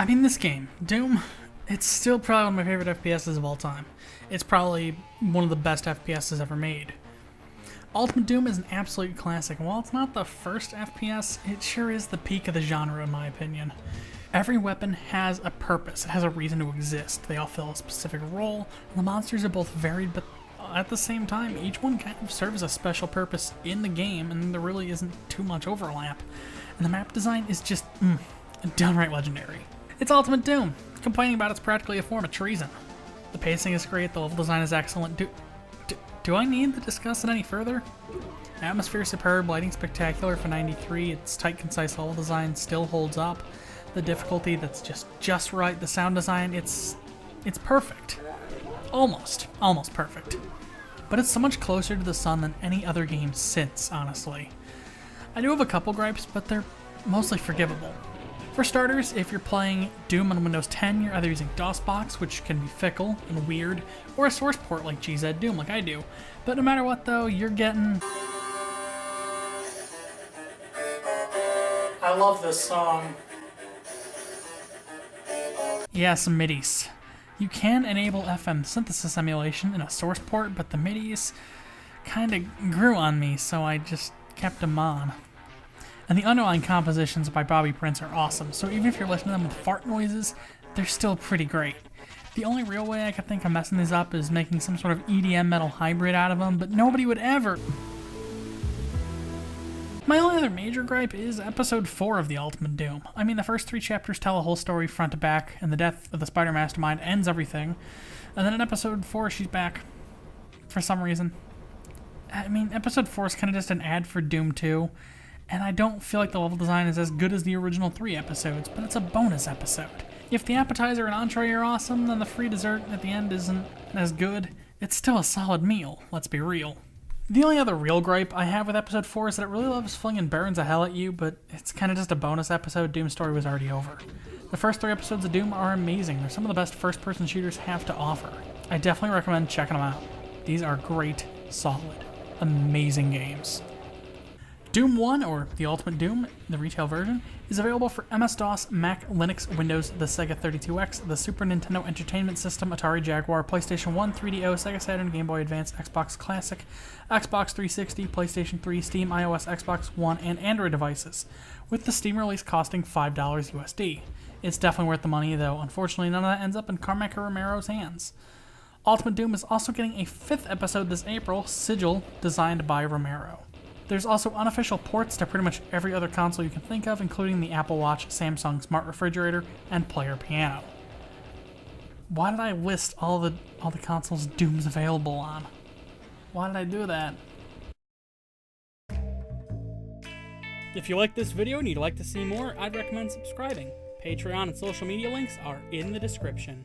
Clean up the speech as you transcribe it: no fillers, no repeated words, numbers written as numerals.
I mean, this game, Doom, it's still probably one of my favorite FPSs of all time. It's probably one of the best FPSs ever made. Ultimate Doom is an absolute classic, and while it's not the first FPS, it sure is the peak of the genre in my opinion. Every weapon has a purpose, it has a reason to exist, they all fill a specific role, and the monsters are both varied, but at the same time, each one kind of serves a special purpose in the game, and there really isn't too much overlap. And the map design is just, downright legendary. It's Ultimate Doom. Complaining about it's practically a form of treason. The pacing is great, the level design is excellent. Do I need to discuss it any further? Atmosphere superb, lighting spectacular for 93, its tight, concise level design still holds up. The difficulty that's just right, the sound design, it's perfect. Almost perfect. But it's so much closer to the sun than any other game since, honestly. I do have a couple gripes, but they're mostly forgivable. For starters, if you're playing Doom on Windows 10, you're either using DOSBox, which can be fickle and weird, or a source port like GZ Doom, like I do. But no matter what though, you're getting... I love this song. Yeah, some MIDIs. You can enable FM synthesis emulation in a source port, but the MIDIs kinda grew on me, so I just kept them on. And the underlying compositions by Bobby Prince are awesome, so even if you're listening to them with fart noises, they're still pretty great. The only real way I could think of messing these up is making some sort of EDM metal hybrid out of them, but nobody would ever. My only other major gripe is episode 4 of the Ultimate Doom. I mean, the first 3 chapters tell a whole story front to back, and the death of the Spider Mastermind ends everything. And then in episode 4, she's back. For some reason. I mean, episode 4 is kind of just an ad for Doom 2. And I don't feel like the level design is as good as the original 3 episodes, but it's a bonus episode. If the appetizer and entree are awesome, then the free dessert at the end isn't as good. It's still a solid meal, let's be real. The only other real gripe I have with episode 4 is that it really loves flinging barons of hell at you, but it's kind of just a bonus episode. Doom's story was already over. The first 3 episodes of Doom are amazing. They're some of the best first-person shooters have to offer. I definitely recommend checking them out. These are great, solid, amazing games. Doom 1, or the Ultimate Doom, the retail version, is available for MS-DOS, Mac, Linux, Windows, the Sega 32X, the Super Nintendo Entertainment System, Atari Jaguar, PlayStation 1, 3DO, Sega Saturn, Game Boy Advance, Xbox Classic, Xbox 360, PlayStation 3, Steam, iOS, Xbox One, and Android devices, with the Steam release costing $5 USD. It's definitely worth the money, though unfortunately none of that ends up in Carmack or Romero's hands. Ultimate Doom is also getting a 5th episode this April, Sigil, designed by Romero. There's also unofficial ports to pretty much every other console you can think of, including the Apple Watch, Samsung Smart Refrigerator, and Player Piano. Why did I list all the consoles Doom's available on? Why did I do that? If you like this video and you'd like to see more, I'd recommend subscribing. Patreon and social media links are in the description.